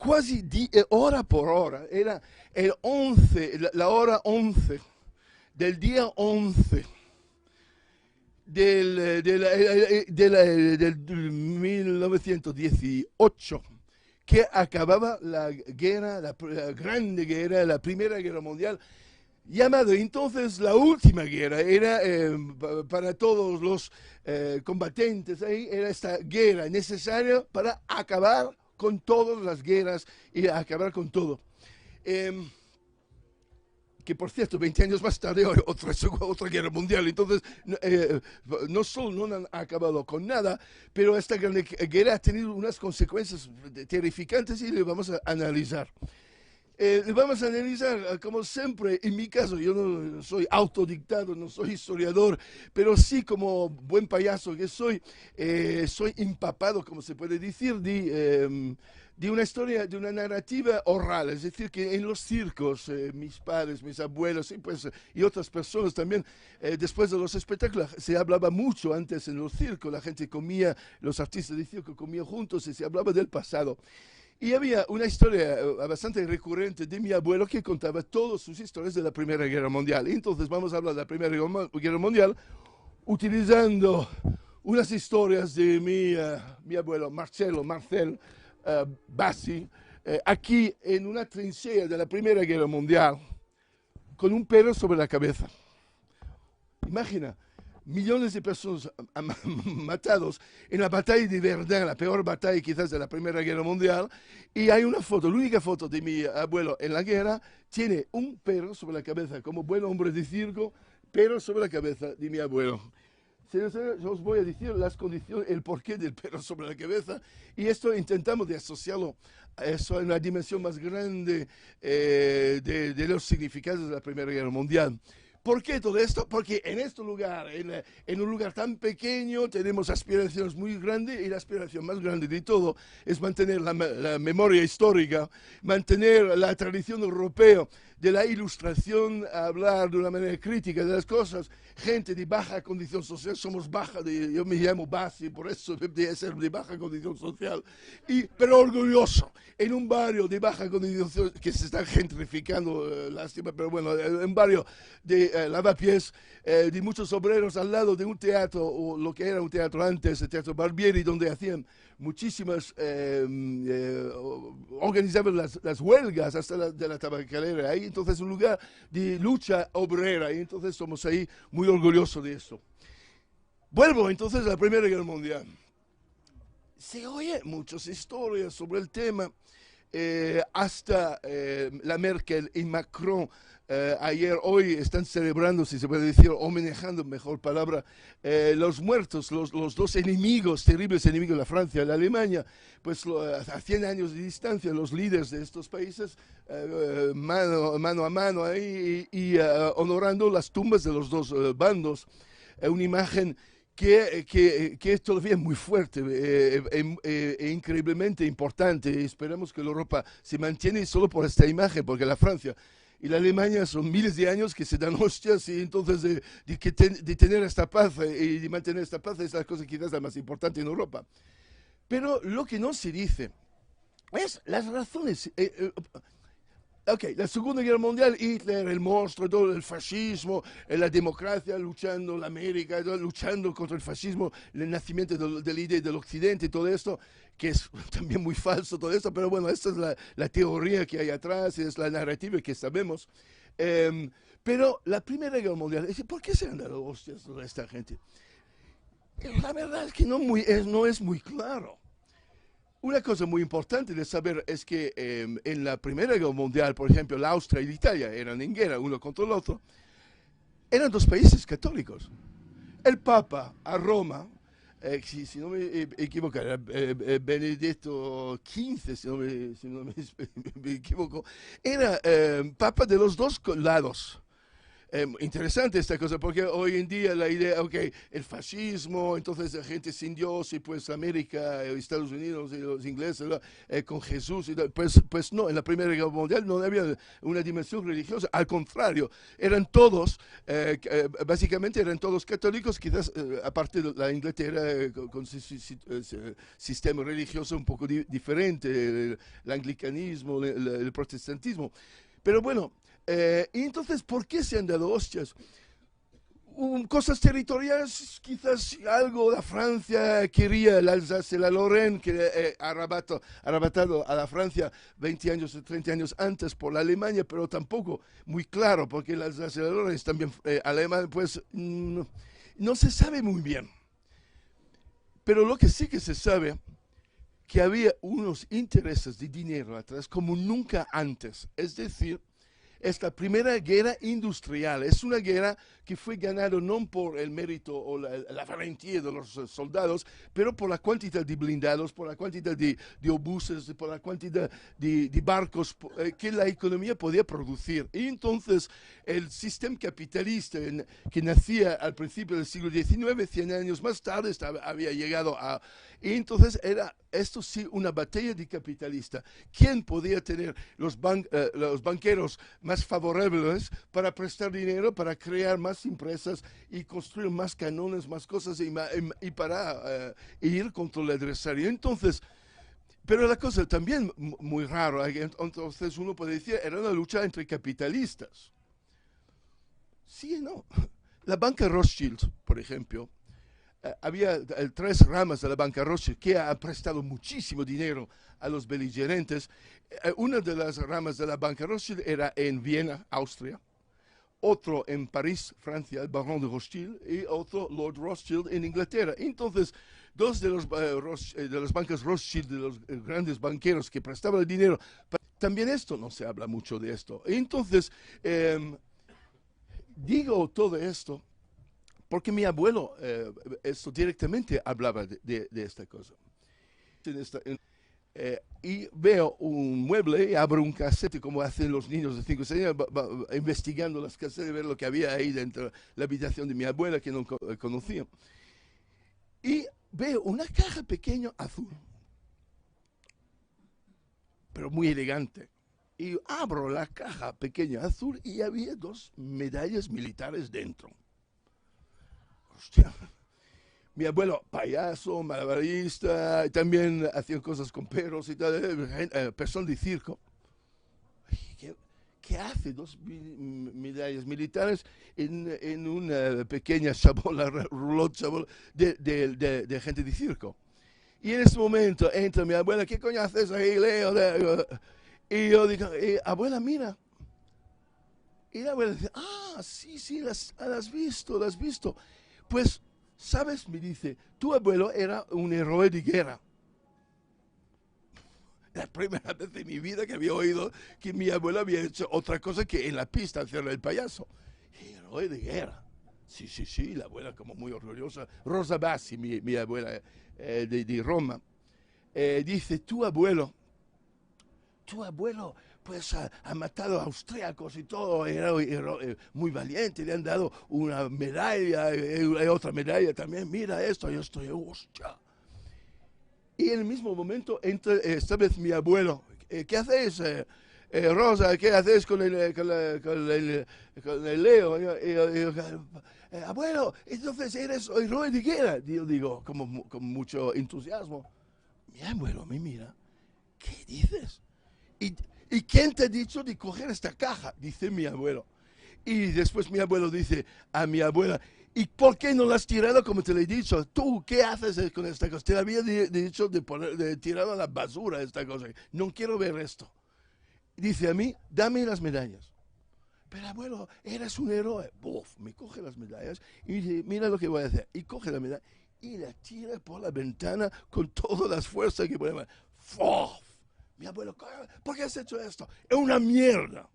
quasi hora por hora, era el 11, la hora 11 del día 11 del 1918, que acababa la guerra, la grande guerra, la Primera Guerra Mundial, llamado entonces la última guerra. Era para todos los combatientes ahí, era esta guerra necesaria para acabar con todas las guerras y acabar con todo. Que por cierto, 20 años más tarde, otra guerra mundial. Entonces, no solo no han acabado con nada, pero esta gran guerra ha tenido unas consecuencias terrificantes y le vamos a analizar. Vamos a analizar, como siempre, en mi caso, yo no soy autodictado, no soy historiador, pero sí como buen payaso que soy empapado, como se puede decir, de una historia, de una narrativa oral. Es decir, que en los circos, mis padres, mis abuelos y otras personas también, después de los espectáculos, se hablaba mucho antes en los circos, la gente comía, los artistas de circo comían juntos y se hablaba del pasado. Y había una historia bastante recurrente de mi abuelo que contaba todas sus historias de la Primera Guerra Mundial. Entonces vamos a hablar de la Primera Guerra Mundial utilizando unas historias de mi abuelo Marcel Bassi, aquí en una trinchera de la Primera Guerra Mundial, con un perro sobre la cabeza. Imagina, millones de personas matados en la batalla de Verdun, la peor batalla quizás de la Primera Guerra Mundial, y hay una foto, la única foto de mi abuelo en la guerra, tiene un perro sobre la cabeza, como buen hombre de circo, perro sobre la cabeza de mi abuelo. Yo os voy a decir las condiciones, el porqué del perro sobre la cabeza, y esto intentamos de asociarlo a eso en una dimensión más grande de los significados de la Primera Guerra Mundial. ¿Por qué todo esto? Porque en este lugar, en un lugar tan pequeño, tenemos aspiraciones muy grandes, y la aspiración más grande de todo es mantener la memoria histórica, mantener la tradición europea de la ilustración, hablar de una manera crítica de las cosas. Gente de baja condición social, somos yo me llamo Bassi, por eso de ser de baja condición social, pero orgulloso, en un barrio de baja condición social, que se está gentrificando, lástima, pero bueno, un barrio de lavapiés, de muchos obreros al lado de un teatro, o lo que era un teatro antes, el Teatro Barbieri, donde hacían muchísimas, organizaban las huelgas hasta de la tabacalera, ahí entonces un lugar de lucha obrera, y entonces somos ahí muy orgullosos de eso. Vuelvo entonces a la Primera Guerra Mundial. Se oye muchas historias sobre el tema, hasta la Merkel y Macron hoy están celebrando, si se puede decir, homenajando, mejor palabra, los muertos, los dos enemigos, terribles enemigos de la Francia y la Alemania, pues a 100 años de distancia, los líderes de estos países, mano a mano ahí, y honorando las tumbas de los dos bandos. Una imagen que es todavía muy fuerte e increíblemente importante. Esperemos que la Europa se mantiene solo por esta imagen, porque la Francia y la Alemania son miles de años que se dan hostias, y entonces de tener esta paz y de mantener esta paz es la cosa quizás la más importante en Europa. Pero lo que no se dice es las razones. Ok, la Segunda Guerra Mundial, Hitler, el monstruo, todo el fascismo, la democracia luchando, la América luchando contra el fascismo, el nacimiento de la idea del Occidente y todo esto, que es también muy falso todo esto, pero bueno, esta es la teoría que hay atrás, es la narrativa que sabemos. Pero la Primera Guerra Mundial, ¿por qué se han dado hostias toda esta gente? La verdad es que no es muy claro. Una cosa muy importante de saber es que en la Primera Guerra Mundial, por ejemplo, la Austria y la Italia eran en guerra uno contra el otro. Eran dos países católicos. El Papa a Roma, si no me equivoco, era Benedetto XV, si no me equivoco, era Papa de los dos lados. interesante esta cosa, porque hoy en día la idea, ok, el fascismo, entonces la gente sin Dios, y pues América, Estados Unidos, y los ingleses, con Jesús, pues no, en la Primera Guerra Mundial no había una dimensión religiosa, al contrario, eran todos, básicamente eran todos católicos, quizás aparte de la Inglaterra, con su sistema religioso un poco diferente, el anglicanismo, el protestantismo. Pero bueno, y entonces, ¿por qué se han dado hostias? Cosas territoriales, quizás algo de Francia quería el Alsace y la Lorraine, que arrebatado a la Francia 20 años o 30 años antes por la Alemania, pero tampoco muy claro, porque el Alsace y la Lorraine es también alemán, pues no se sabe muy bien. Pero lo que sí que se sabe, que había unos intereses de dinero atrás como nunca antes. Es decir, esta primera guerra industrial es una guerra que fue ganada no por el mérito o la valentía de los soldados, pero por la cantidad de blindados, por la cantidad de obuses, por la cantidad de barcos que la economía podía producir. Y entonces el sistema capitalista que nacía al principio del siglo XIX, 100 años más tarde, había llegado a... Y entonces era esto sí una batalla de capitalista. ¿Quién podía tener los banqueros más favorables para prestar dinero, para crear más empresas y construir más canones, más cosas y para ir contra el adversario? Entonces, pero la cosa también muy rara, entonces uno puede decir, era una lucha entre capitalistas. Sí y no. La banca Rothschild, por ejemplo, había tres ramas de la banca Rothschild que ha prestado muchísimo dinero a los beligerantes. Una de las ramas de la banca Rothschild era en Viena, Austria, otro en París, Francia, el barón de Rothschild, y otro Lord Rothschild en Inglaterra. Entonces, dos de las bancas Rothschild, de los grandes banqueros que prestaban el dinero, también esto no se habla mucho de esto. Entonces, digo todo esto porque mi abuelo esto directamente hablaba de esta cosa. Y veo un mueble y abro un casete como hacen los niños de 5 o 6 años, investigando las casetas, ver lo que había ahí dentro de la habitación de mi abuela que no conocía. Y veo una caja pequeña azul, pero muy elegante. Y abro la caja pequeña azul y había 2 medallas militares dentro. Hostia. Mi abuelo, payaso, malabarista, también hacía cosas con perros y tal, persona de circo. ¿Qué hace 2 medallas militares en una pequeña chabola, roulotte chabola de gente de circo? Y en ese momento entra mi abuela, ¿qué coño haces ahí, Leo? Y yo digo, abuela, mira. Y la abuela dice, sí, las has visto. Pues, ¿sabes? Me dice, tu abuelo era un héroe de guerra. La primera vez de mi vida que había oído que mi abuelo había hecho otra cosa que en la pista hacer el payaso. Héroe de guerra. Sí, la abuela como muy orgullosa. Rosa Bassi, mi abuela de Roma, dice, tu abuelo, pues ha matado a austriacos y todo, era muy valiente, le han dado una medalla, otra medalla también, mira esto, yo estoy, hostia. Y en el mismo momento entra esta vez mi abuelo, ¿qué hacéis, Rosa? ¿Qué hacéis con el Leo? Abuelo, entonces eres héroe de guerra. Yo digo, con mucho entusiasmo. Mi abuelo me mira, ¿qué dices? ¿Y quién te ha dicho de coger esta caja? Dice mi abuelo. Y después mi abuelo dice a mi abuela, ¿y por qué no la has tirado como te lo he dicho? ¿Tú qué haces con esta cosa? Te había dicho de tirar a la basura esta cosa. No quiero ver esto. Dice a mí, dame las medallas. Pero abuelo, eres un héroe. Buf, me coge las medallas y dice, mira lo que voy a hacer. Y coge la medalla y la tira por la ventana con todas las fuerzas que puede. ¡Fof! Mi abuelo, ¿por qué has hecho esto? Es una mierda.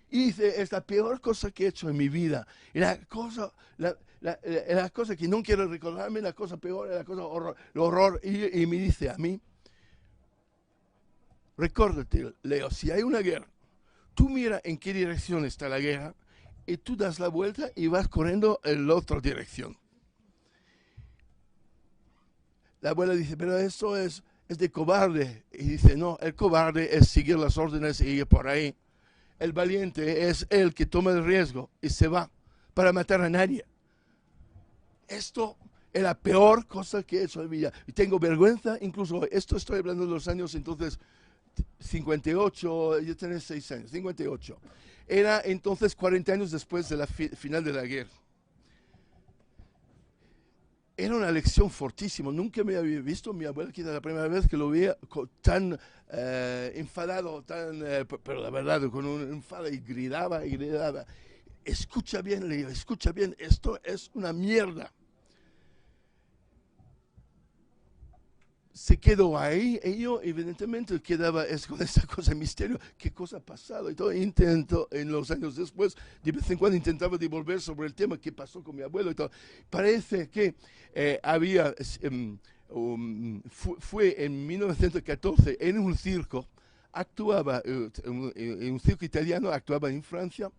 Y dice, es la peor cosa que he hecho en mi vida. Y la cosa que no quiero recordarme, la cosa peor, la cosa horror. Y me dice a mí, recuérdate, Leo, si hay una guerra, tú mira en qué dirección está la guerra y tú das la vuelta y vas corriendo en la otra dirección. La abuela dice, pero eso es de cobarde. Y dice, no, el cobarde es seguir las órdenes y ir por ahí. El valiente es el que toma el riesgo y se va para matar a nadie. Esto es la peor cosa que he hecho en mi vida. Y tengo vergüenza, incluso esto estoy hablando de los años entonces 58, yo tenía 6 años, 58. Era entonces 40 años después de la final de la guerra. Era una lección fortísima. Nunca me había visto mi abuela, que era la primera vez que lo veía tan enfadado, pero la verdad, con un enfado, y gritaba y gritaba. Escucha bien, le digo, escucha bien, esto es una mierda. Se quedó ahí y yo evidentemente quedaba con esa cosa de misterio, qué cosa ha pasado y todo. Intento en los años después, de vez en cuando intentaba devolver sobre el tema, qué pasó con mi abuelo y todo. Parece que había, fue en 1914 en un circo, actuaba, en un circo italiano, actuaba en Francia.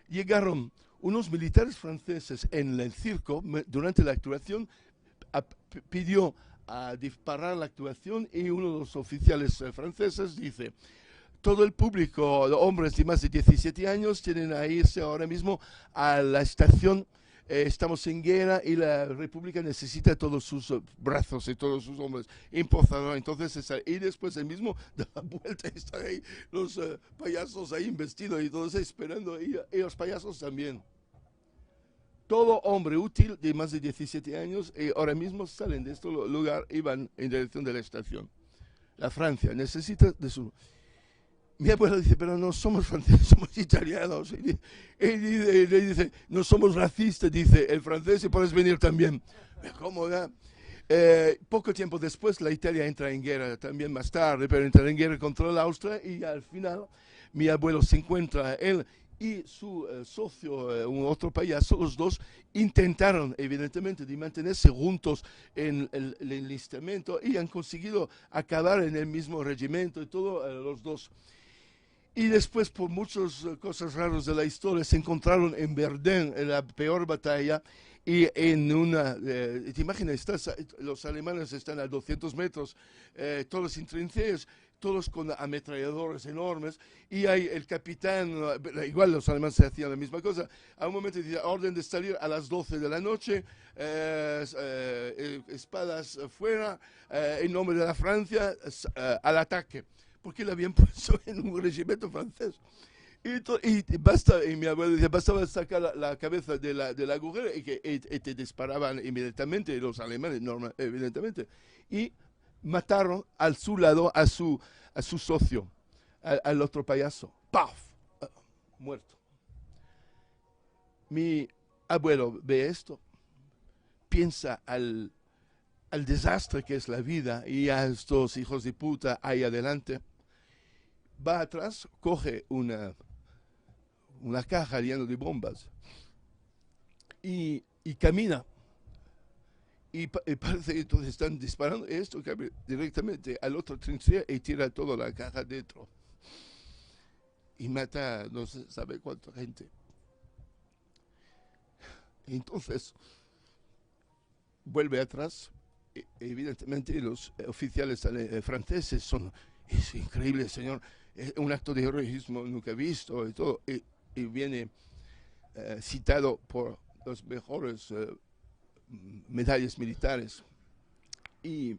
Llegaron unos militares franceses en el circo durante la actuación, pidió a disparar la actuación y uno de los oficiales franceses dice, todo el público, hombres de más de 17 años, tienen a irse ahora mismo a la estación. Estamos en guerra y la República necesita todos sus brazos y todos sus hombres. Importante. Entonces, y después el mismo da la vuelta y están ahí los payasos ahí vestidos y todos esperando, y los payasos también. Todo hombre útil de más de 17 años ahora mismo salen de este lugar y van en dirección de la estación. La Francia necesita de su... Mi abuelo dice, pero no somos franceses, somos italianos. Y le dice, no somos racistas, dice el francés, y puedes venir también. ¿Cómo da? Poco tiempo después la Italia entra en guerra, también más tarde, pero entra en guerra contra la Austria, y al final mi abuelo se encuentra, él y su socio, un otro payaso, los dos intentaron evidentemente de mantenerse juntos en el enlistamiento y han conseguido acabar en el mismo regimiento y todo, los dos. Y después, por muchas cosas raras de la historia, se encontraron en Verdun, en la peor batalla, y en una, te imaginas, los alemanes están a 200 metros, todos sin trincheras, todos con ametralladores enormes, y hay el capitán, igual los alemanes hacían la misma cosa, a un momento dice, orden de salir a las 12 de la noche, espadas fuera, en nombre de la Francia, al ataque, porque le habían puesto en un regimiento francés. Y mi abuelo dice, bastaba sacar la cabeza de la agujero y te disparaban inmediatamente los alemanes, evidentemente. Y mataron al su lado a su socio, al otro payaso. ¡Paf! Muerto. Mi abuelo ve esto, piensa al desastre que es la vida y a estos hijos de puta ahí adelante. Va atrás, coge una caja llena de bombas y camina. Y parece que entonces están disparando esto directamente al otro trinchera y tira toda la caja dentro. Y mata no se sabe cuánta gente. Entonces vuelve atrás. Evidentemente los oficiales franceses son, es increíble, señor, es un acto de heroísmo nunca visto y todo. Y viene citado por los mejores medallas militares. Y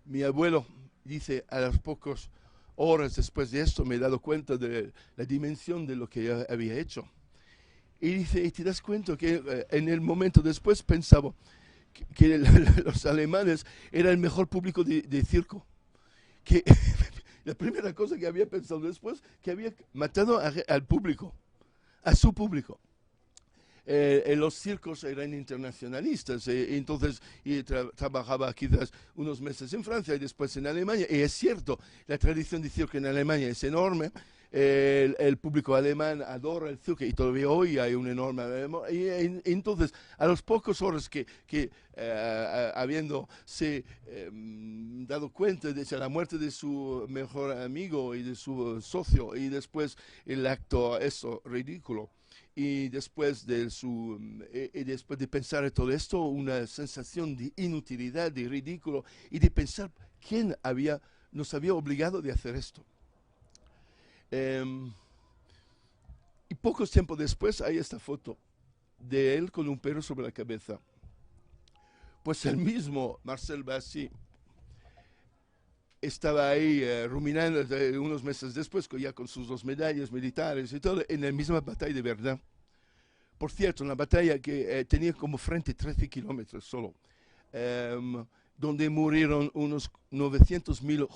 mi abuelo dice, a las pocas horas después de esto me he dado cuenta de la dimensión de lo que había hecho. Y dice, y te das cuenta que en el momento después pensaba que los alemanes eran el mejor público de circo. Que la primera cosa que había pensado después, que había matado al público, a su público. Los circos eran internacionalistas, entonces trabajaba quizás unos meses en Francia y después en Alemania, y es cierto, la tradición de circo en Alemania es enorme, el público alemán adora el circo y todavía hoy hay un enorme, y entonces a los pocos horas que habiéndose dado cuenta de la muerte de su mejor amigo y de su socio y después el acto eso ridículo, y después después de pensar en todo esto, una sensación de inutilidad, de ridículo, y de pensar quién nos había obligado de hacer esto. Y pocos tiempos después hay esta foto de él con un perro sobre la cabeza. Pues el mismo Marcel Bassy estaba ahí ruminando unos meses después, ya con sus 2 medallas militares y todo, en la misma batalla de Verdun. Por cierto, una batalla que tenía como frente 13 kilómetros solo, donde murieron unos 900.000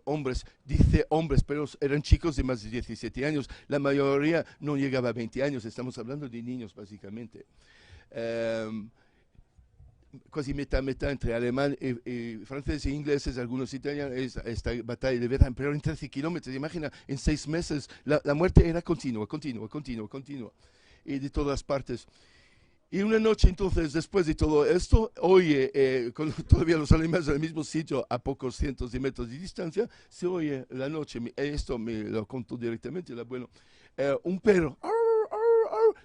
hombres, dice hombres, pero eran chicos de más de 17 años, la mayoría no llegaba a 20 años, estamos hablando de niños básicamente. Casi mitad entre alemán y francés e ingleses, algunos italianos, esta batalla de Verdun, pero en 13 kilómetros, imagina, en 6 meses, la muerte era continua, y de todas partes. Y una noche entonces, después de todo esto, oye, con todavía los alemanes en el mismo sitio, a pocos cientos de metros de distancia, se oye la noche, esto me lo contó directamente el abuelo, un perro,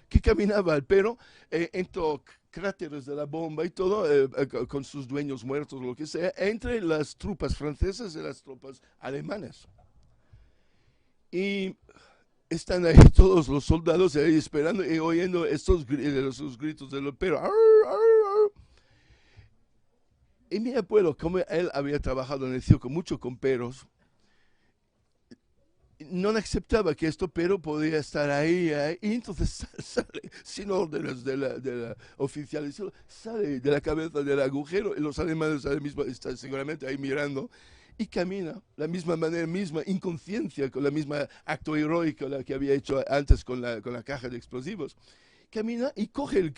que caminaba, el perro, entró cráteres de la bomba y todo, con sus dueños muertos, lo que sea, entre las tropas francesas y las tropas alemanas. Y están ahí todos los soldados ahí esperando y oyendo esos gritos del perro. Y mi abuelo, como él había trabajado en el circo mucho con perros, no aceptaba que esto pero podía estar ahí, y entonces sale sin órdenes de la oficial, sale de la cabeza del agujero y los alemanes están seguramente ahí mirando y camina la misma manera, misma inconsciencia, con la misma acto heroico la que había hecho antes con la caja de explosivos. Camina y coge el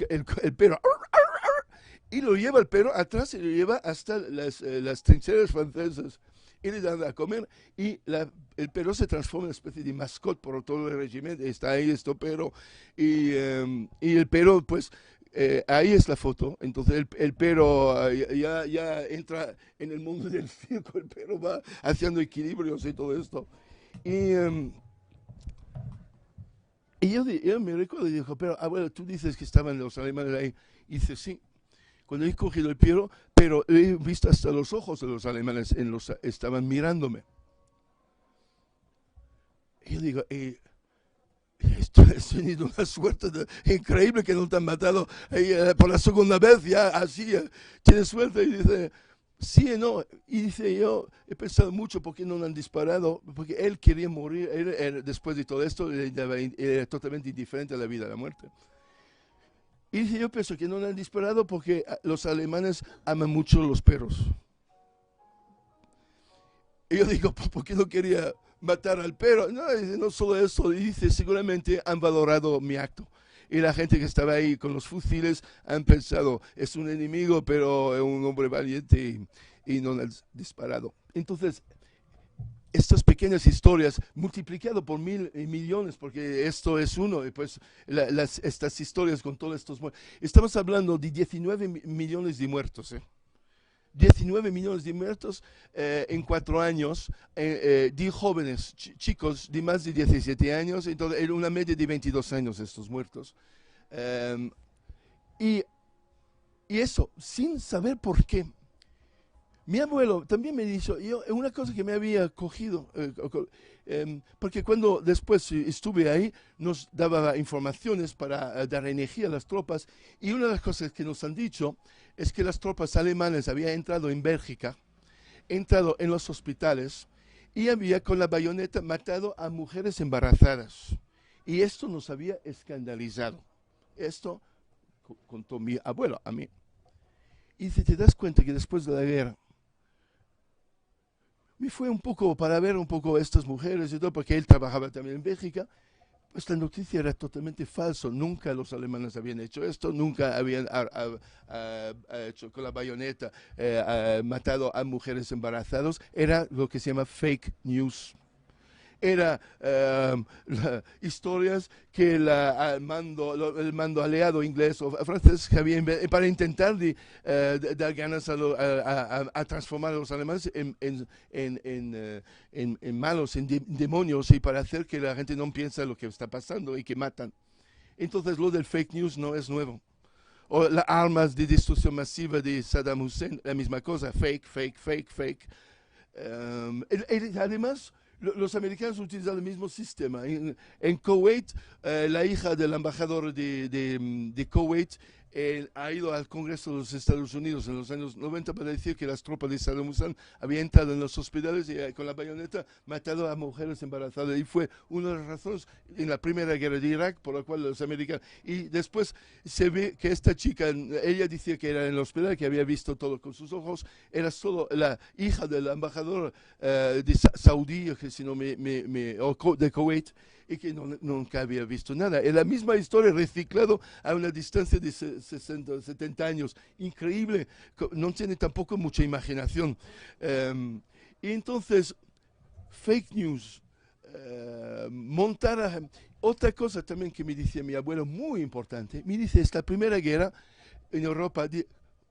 perro y lo lleva el perro atrás y lo lleva hasta las trincheras francesas. Y le dan a comer y el perro se transforma en una especie de mascota por todo el regimiento. Está ahí perro y el perro, pues, ahí es la foto. Entonces el perro ya entra en el mundo del circo, el perro va haciendo equilibrios y todo esto. Y yo me recuerdo y dijo, pero abuelo, tú dices que estaban los alemanes ahí. Y dice, sí. Cuando he cogido el perro, pero he visto hasta los ojos de los alemanes, estaban mirándome. Y yo digo, has tenido una suerte increíble que no te han matado por la segunda vez, ya así, tienes suerte. Y dice, sí y no. Y dice, yo he pensado mucho por qué no le han disparado, porque él quería morir, después de todo esto, era totalmente indiferente a la vida y a la muerte. Y dice, yo pienso que no le han disparado porque los alemanes aman mucho los perros. Y yo digo, ¿por qué no quería matar al perro? No, dice, no solo eso, dice, seguramente han valorado mi acto. Y la gente que estaba ahí con los fusiles han pensado, es un enemigo, pero es un hombre valiente y no le han disparado. Entonces, estas pequeñas historias multiplicado por 1.000 y millones, porque esto es uno, y pues estas historias con todos estos muertos. Estamos hablando de 19 millones de muertos, 19 millones de muertos en 4 años, de jóvenes, chicos de más de 17 años, entonces era una media de 22 años estos muertos. Y eso, sin saber por qué. Mi abuelo también me dijo, una cosa que me había cogido, porque cuando después estuve ahí, nos daba informaciones para dar energía a las tropas, y una de las cosas que nos han dicho es que las tropas alemanas habían entrado en Bélgica, entrado en los hospitales, y había con la bayoneta matado a mujeres embarazadas. Y esto nos había escandalizado. Esto contó mi abuelo a mí. Y si te das cuenta que después de la guerra, me fue un poco para ver un poco estas mujeres y todo, porque él trabajaba también en Bélgica, pues la noticia era totalmente falsa. Nunca los alemanes habían hecho esto, nunca habían hecho con la bayoneta, matado a mujeres embarazadas. Era lo que se llama fake news. Era historias que el mando aliado inglés o francés que había para intentar dar ganas a transformar a los alemanes en malos, en demonios, y para hacer que la gente no piense lo que está pasando y que matan. Entonces lo del fake news no es nuevo. O las armas de destrucción masiva de Saddam Hussein, la misma cosa, fake, fake, fake, fake. Además, los americanos utilizan el mismo sistema. En Kuwait, la hija del embajador de Kuwait ha ido al Congreso de los Estados Unidos en los años 90 para decir que las tropas de Saddam Hussein habían entrado en los hospitales y con la bayoneta matado a mujeres embarazadas. Y fue una de las razones en la primera guerra de Irak por la cual los americanos... Y después se ve que esta chica, ella decía que era en el hospital, que había visto todo con sus ojos, era solo la hija del embajador de Saudí, que si no de Kuwait, y que nunca había visto nada. Es la misma historia reciclado a una distancia de 60, 70 años. Increíble, no tiene tampoco mucha imaginación. Y entonces, fake news, montar... Otra cosa también que me dice mi abuelo, muy importante, me dice, esta primera guerra en Europa...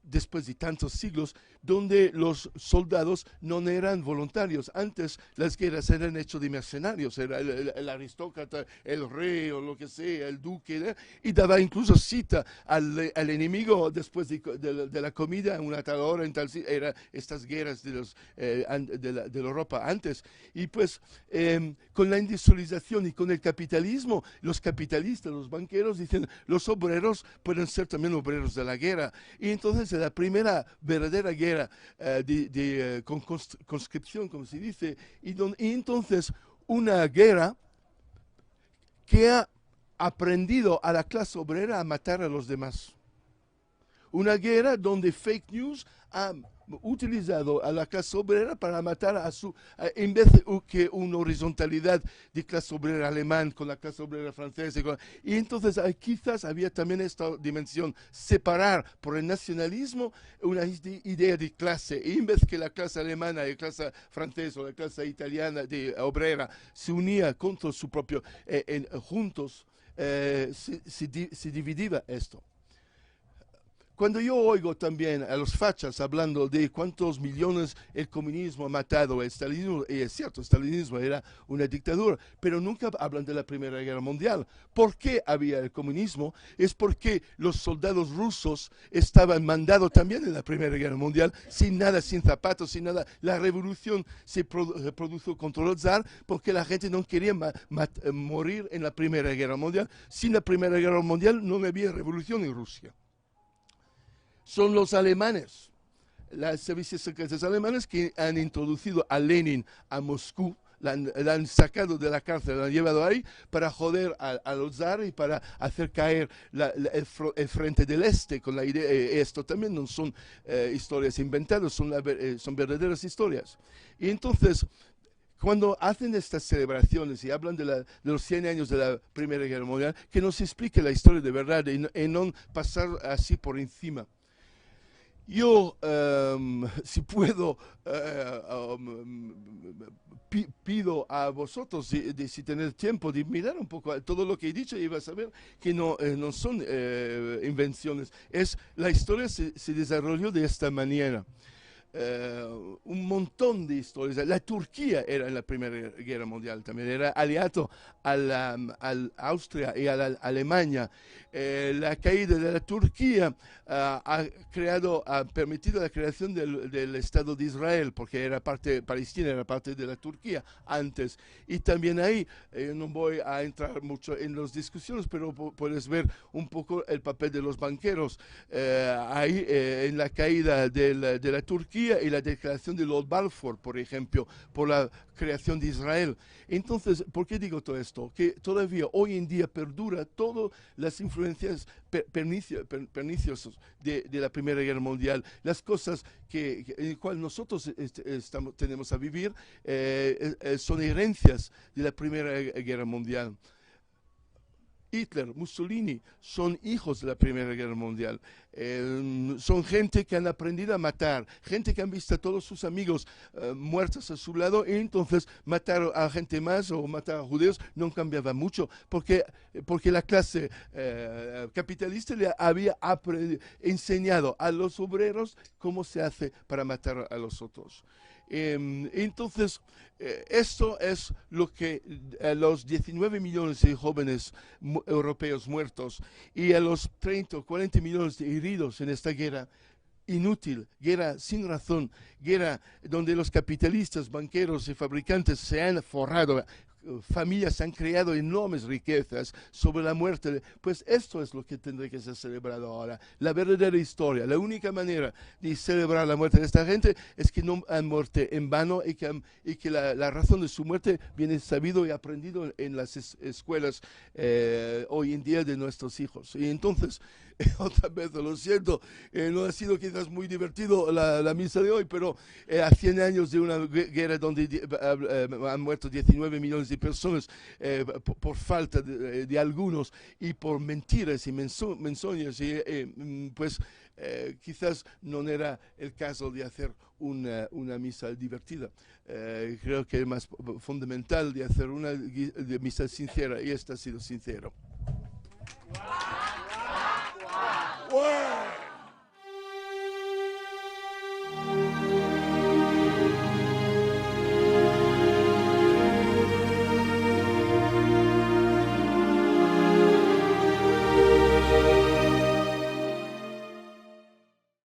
después de tantos siglos, donde los soldados no eran voluntarios. Antes las guerras eran hechas de mercenarios, era el aristócrata, el rey o lo que sea, el duque, y daba incluso cita al enemigo después de la comida, una tal hora, en tal sitio. Eran estas guerras de la Europa antes. Y pues con la industrialización y con el capitalismo, los capitalistas, los banqueros dicen, los obreros pueden ser también obreros de la guerra. Y entonces la primera verdadera guerra con conscripción, como se dice, y entonces una guerra que ha aprendido a la clase obrera a matar a los demás. Una guerra donde fake news ha utilizado a la clase obrera para matar en vez de que una horizontalidad de clase obrera alemán con la clase obrera francesa. Y entonces quizás había también esta dimensión, separar por el nacionalismo una idea de clase. Y en vez que la clase alemana y la clase francesa o la clase italiana obrera se unía contra su propio, juntos, se dividía esto. Cuando yo oigo también a los fachas hablando de cuántos millones el comunismo ha matado, el stalinismo, y es cierto, el stalinismo era una dictadura, pero nunca hablan de la Primera Guerra Mundial. ¿Por qué había el comunismo? Es porque los soldados rusos estaban mandados también en la Primera Guerra Mundial, sin nada, sin zapatos, sin nada. La revolución se produjo contra el zar porque la gente no quería morir en la Primera Guerra Mundial. Sin la Primera Guerra Mundial no había revolución en Rusia. Son los alemanes, las servicios secretos alemanes que han introducido a Lenin a Moscú, la han sacado de la cárcel, la han llevado ahí para joder a los zares y para hacer caer el frente del este con la idea. Esto también no son historias inventadas, son verdaderas historias. Y entonces, cuando hacen estas celebraciones y hablan de los 100 años de la Primera Guerra Mundial, que nos explique la historia de verdad y no pasar así por encima. Yo, si puedo, pido a vosotros, si tenéis tiempo, de mirar un poco todo lo que he dicho y vas a ver que no son invenciones. La historia se desarrolló de esta manera. Un montón de historias. La Turquía era en la Primera Guerra Mundial también, era aliado a Austria y a la Alemania. La caída de la Turquía ha permitido la creación del Estado de Israel, porque Palestina era parte de la Turquía antes. Y también ahí, no voy a entrar mucho en las discusiones, pero puedes ver un poco el papel de los banqueros ahí en la caída de la Turquía y la declaración de Lord Balfour, por ejemplo, por la creación de Israel. Entonces, ¿por qué digo todo esto? Que todavía hoy en día perdura todas las influencias perniciosas de la Primera Guerra Mundial, las cosas en las cuales nosotros tenemos a vivir son herencias de la Primera Guerra Mundial. Hitler, Mussolini, son hijos de la Primera Guerra Mundial. Son gente que han aprendido a matar, gente que han visto a todos sus amigos muertos a su lado, y entonces matar a gente más o matar a judíos no cambiaba mucho, porque la clase capitalista le había enseñado a los obreros cómo se hace para matar a los otros. Entonces, esto es lo que a los 19 millones de jóvenes europeos muertos y a los 30 o 40 millones de heridos en esta guerra inútil, guerra sin razón, guerra donde los capitalistas, banqueros y fabricantes se han forrado, familias han creado enormes riquezas sobre la muerte. Pues esto es lo que tendrá que ser celebrado ahora, la verdadera historia. La única manera de celebrar la muerte de esta gente es que no han muerto en vano y que la razón de su muerte viene sabido y aprendido en las escuelas hoy en día de nuestros hijos. Y entonces, otra vez, lo siento, no ha sido quizás muy divertido la misa de hoy, pero a 100 años de una guerra donde han muerto 19 millones de personas por falta de algunos y por mentiras y menzoñas, pues quizás no era el caso de hacer una misa divertida. Creo que es más fundamental de hacer una misa sincera, y esta ha sido sincero.